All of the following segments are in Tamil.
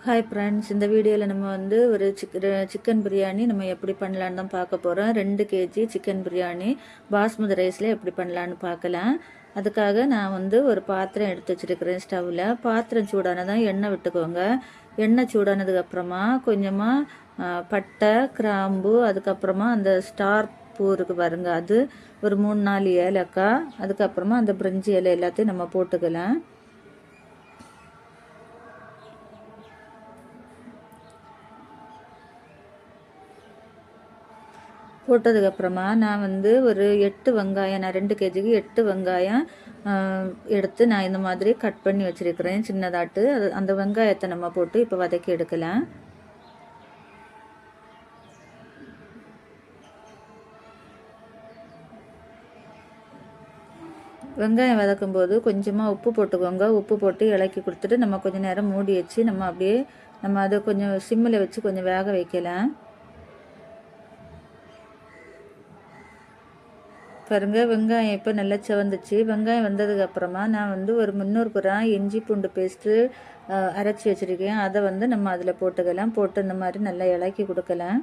ஹாய் ஃப்ரெண்ட்ஸ், இந்த வீடியோவில் நம்ம வந்து ஒரு சிக்கன் பிரியாணி நம்ம எப்படி பண்ணலான்னு தான் பார்க்க போகிறோம். 2 கேஜி சிக்கன் பிரியாணி பாஸ்மதி ரைஸில் எப்படி பண்ணலான்னு பார்க்கலாம். அதுக்காக நான் வந்து ஒரு பாத்திரம் எடுத்து வச்சுருக்கிறேன். ஸ்டவ்வில் பாத்திரம் சூடானதான் எண்ணெய் விட்டுக்கோங்க. எண்ணெய் சூடானதுக்கப்புறமா கொஞ்சமாக பட்டை, கிராம்பு, அதுக்கப்புறமா அந்த ஸ்டார் பூ இருக்குது பாருங்க, அது ஒரு 3-4 ஏலக்காய், அதுக்கப்புறமா அந்த பிரிஞ்சி இலை எல்லாத்தையும் நம்ம போட்டுக்கலாம். போட்டதுக்கப்புறமா நான் வந்து ஒரு 8 வெங்காயம், நான் 2 கேஜிக்கு 8 வெங்காயம் எடுத்து நான் இந்த மாதிரி கட் பண்ணி வச்சுருக்கிறேன் சின்னதாட்டு. அந்த வெங்காயத்தை நம்ம போட்டு இப்போ வதக்கி எடுக்கலாம். வெங்காயம் வதக்கும்போது கொஞ்சமாக உப்பு போட்டுக்கோங்க. உப்பு போட்டு இலக்கி கொடுத்துட்டு நம்ம கொஞ்சம் நேரம் மூடி வச்சு நம்ம அதை கொஞ்சம் சிம்மில் வச்சு கொஞ்சம் வேக வைக்கலாம். பாருங்க, வெங்காயம் இப்போ நல்லா செவந்துச்சு. வெங்காயம் வந்ததுக்கப்புறமா நான் வந்து ஒரு 300 கிராம் இஞ்சி பூண்டு பேஸ்ட்டு அரைச்சி வச்சுருக்கேன். அதை வந்து நம்ம அதில் போட்டுக்கலாம். போட்டு இந்த மாதிரி நல்லா இலக்கி கொடுக்கலாம்.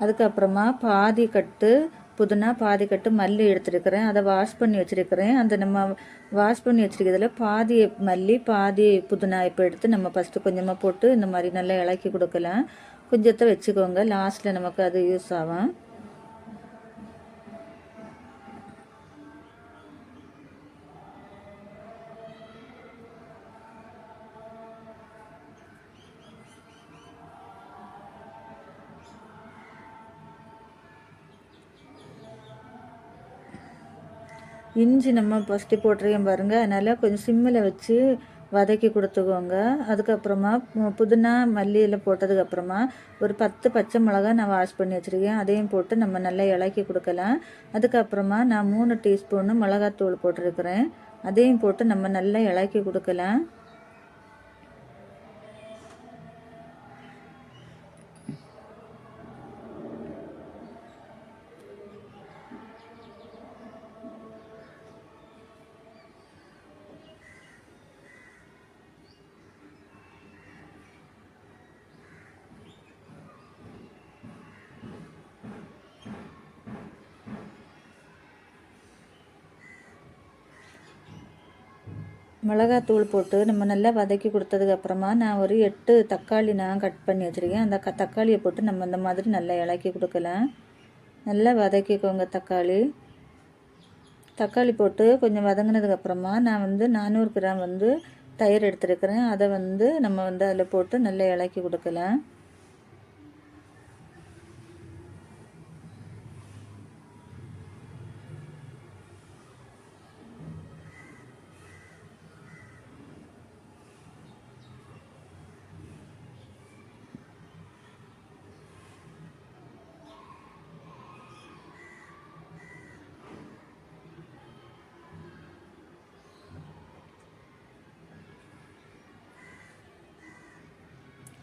அதுக்கப்புறமா பாதி கட்டு புதினா, பாதி கட்டு மல்லி எடுத்துருக்கிறேன். அதை வாஷ் பண்ணி வச்சுருக்கிறேன். அந்த நம்ம வாஷ் பண்ணி வச்சுருக்கிறதுல பாதி மல்லி பாதி புதினா இப்போ எடுத்து நம்ம ஃபஸ்ட்டு கொஞ்சமாக போட்டு இந்த மாதிரி நல்லா இலக்கி கொடுக்கலாம். கொஞ்சத்தை வச்சுக்கோங்க, லாஸ்ட்டில் நமக்கு அது யூஸ் ஆகும். இஞ்சி நம்ம ஃபஸ்ட்டு போட்டுருக்கேன் பாருங்கள், அதனால் கொஞ்சம் சிம்மில் வச்சு வதக்கி கொடுத்துக்கோங்க. அதுக்கப்புறமா புதினா மல்லியில் போட்டதுக்கப்புறமா ஒரு 10 பச்சை மிளகா நான் வாஷ் பண்ணி வச்சுருக்கேன். அதையும் போட்டு நம்ம நல்லா இலக்கி கொடுக்கலாம். அதுக்கப்புறமா நான் 3 டீஸ்பூனு மிளகாத்தூள் போட்டிருக்கிறேன். அதையும் போட்டு நம்ம நல்லா இலக்கி கொடுக்கலாம். மிளகாத்தூள் போட்டு நம்ம நல்லா வதக்கி கொடுத்ததுக்கப்புறமா நான் ஒரு 8 தக்காளி நான் கட் பண்ணி வச்சுருக்கேன். அந்த தக்காளியை போட்டு நம்ம இந்த மாதிரி நல்லா இலக்கி கொடுக்கலாம். நல்லா வதக்கிக்கோங்க. தக்காளி போட்டு கொஞ்சம் வதங்கினதுக்கப்புறமா நான் வந்து 400 கிராம் வந்து தயிர் எடுத்துருக்கிறேன். அதை வந்து நம்ம வந்து அதில் போட்டு நல்லா இலக்கி கொடுக்கலாம்.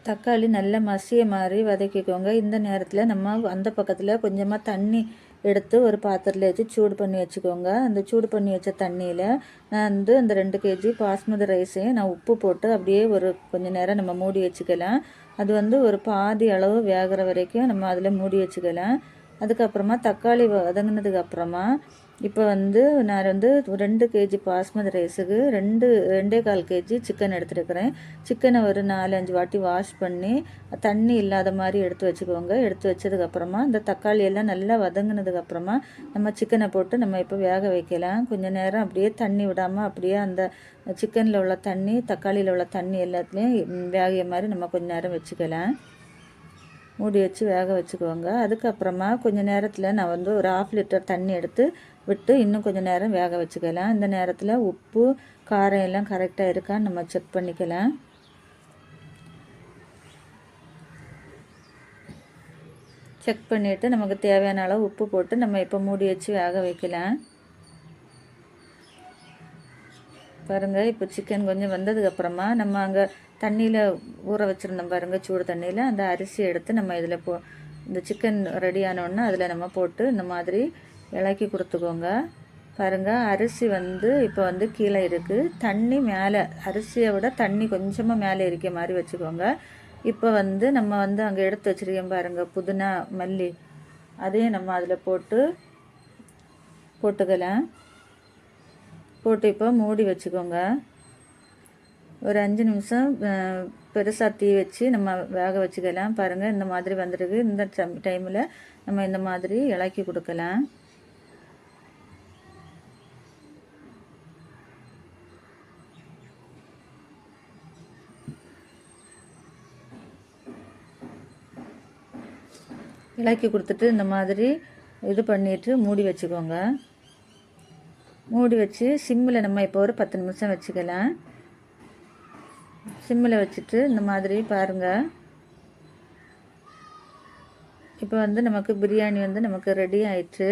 தக்காளி நல்லா மசிய மாதிரி வதக்கிக்கோங்க. இந்த நேரத்தில் நம்ம அந்த பக்கத்தில் கொஞ்சமாக தண்ணி எடுத்து ஒரு பாத்திரத்தில் வச்சு சூடு பண்ணி வச்சுக்கோங்க. அந்த சூடு பண்ணி வச்ச தண்ணியில் நான் வந்து அந்த 2 கேஜி பாஸ்மதி ரைஸையும் நான் உப்பு போட்டு அப்படியே ஒரு கொஞ்சம் நேரம் நம்ம மூடி வச்சுக்கலாம். அது வந்து ஒரு பாதி அளவு வேகிற வரைக்கும் நம்ம அதில் மூடி வச்சுக்கலாம். அதுக்கப்புறமா தக்காளி வதங்கினதுக்கப்புறமா இப்போ வந்து நான் வந்து 2 கேஜி பாஸ்மதி ரைஸுக்கு 2.25 கேஜி சிக்கன் எடுத்துருக்கிறேன். சிக்கனை ஒரு 4-5 வாட்டி வாஷ் பண்ணி தண்ணி இல்லாத மாதிரி எடுத்து வச்சுக்கோங்க. எடுத்து வச்சதுக்கப்புறமா இந்த தக்காளி எல்லாம் நல்லா வதங்கினதுக்கப்புறமா நம்ம சிக்கனை போட்டு நம்ம இப்போ வேக வைக்கலாம். கொஞ்சம் நேரம் அப்படியே தண்ணி விடாமல் அப்படியே அந்த சிக்கனில் உள்ள தண்ணி, தக்காளியில் உள்ள தண்ணி எல்லாத்துலேயும் வேகிய மாதிரி நம்ம கொஞ்சம் நேரம் வச்சுக்கலாம். மூடி வச்சு வேக வச்சுக்கோங்க. அதுக்கப்புறமா கொஞ்சம் நேரத்தில் நான் வந்து ஒரு 1/2 லிட்டர் தண்ணி எடுத்து விட்டு இன்னும் கொஞ்சம் நேரம் வேக வச்சுக்கலாம். இந்த நேரத்தில் உப்பு காரம் எல்லாம் கரெக்டாக இருக்கான்னு நம்ம செக் பண்ணிக்கலாம். செக் பண்ணிவிட்டு நமக்கு தேவையான அளவு உப்பு போட்டு நம்ம இப்போ மூடி வச்சு வேக வைக்கலாம். பாருங்கள், இப்போ சிக்கன் கொஞ்சம் வந்ததுக்கப்புறமா நம்ம அங்கே தண்ணியில் ஊற வச்சுருந்தோம் பாருங்கள், சூடு தண்ணியில் அந்த அரிசி எடுத்து நம்ம இதில் இந்த சிக்கன் ரெடி ஆனோடனே அதில் நம்ம போட்டு இந்த மாதிரி இலக்கி கொடுத்துக்கோங்க. பாருங்கள் அரிசி வந்து இப்போ வந்து கீழே இருக்குது, தண்ணி மேலே, அரிசியை விட தண்ணி கொஞ்சமாக மேலே இருக்க மாதிரி வச்சுக்கோங்க. இப்போ வந்து நம்ம வந்து அங்கே எடுத்து வச்சுருக்கோம் பாருங்கள் புதினா மல்லி, அதையும் நம்ம அதில் போட்டுக்கலாம். போட்டு இப்போ மூடி வச்சுக்கோங்க. ஒரு 5 நிமிஷம் பெருசாக தீ வச்சு நம்ம வேக வச்சுக்கலாம். பாருங்கள் இந்த மாதிரி வந்துருக்கு. இந்த டைமில் நம்ம இந்த மாதிரி இலக்கி கொடுக்கலாம். இலக்கி கொடுத்துட்டு இந்த மாதிரி இது பண்ணிவிட்டு மூடி வச்சுக்கோங்க. மூடி வச்சு சிம்மில் நம்ம இப்போ ஒரு 10 நிமிஷம் வச்சுக்கலாம். சிம்மில் வச்சுட்டு இந்த மாதிரி பாருங்கள். இப்போ வந்து நமக்கு பிரியாணி வந்து நமக்கு ரெடி ஆயிடுச்சு.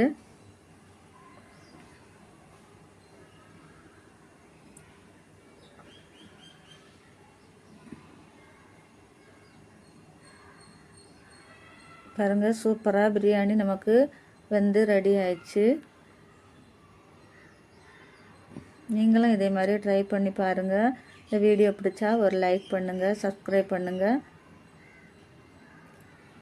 பாருங்கள் சூப்பராக பிரியாணி நமக்கு வந்து ரெடி ஆயிடுச்சு. நீங்களும் இதே மாதிரி ட்ரை பண்ணி பாருங்கள். இந்த வீடியோ பிடிச்சா ஒரு லைக் பண்ணுங்கள், சப்ஸ்கிரைப் பண்ணுங்கள்.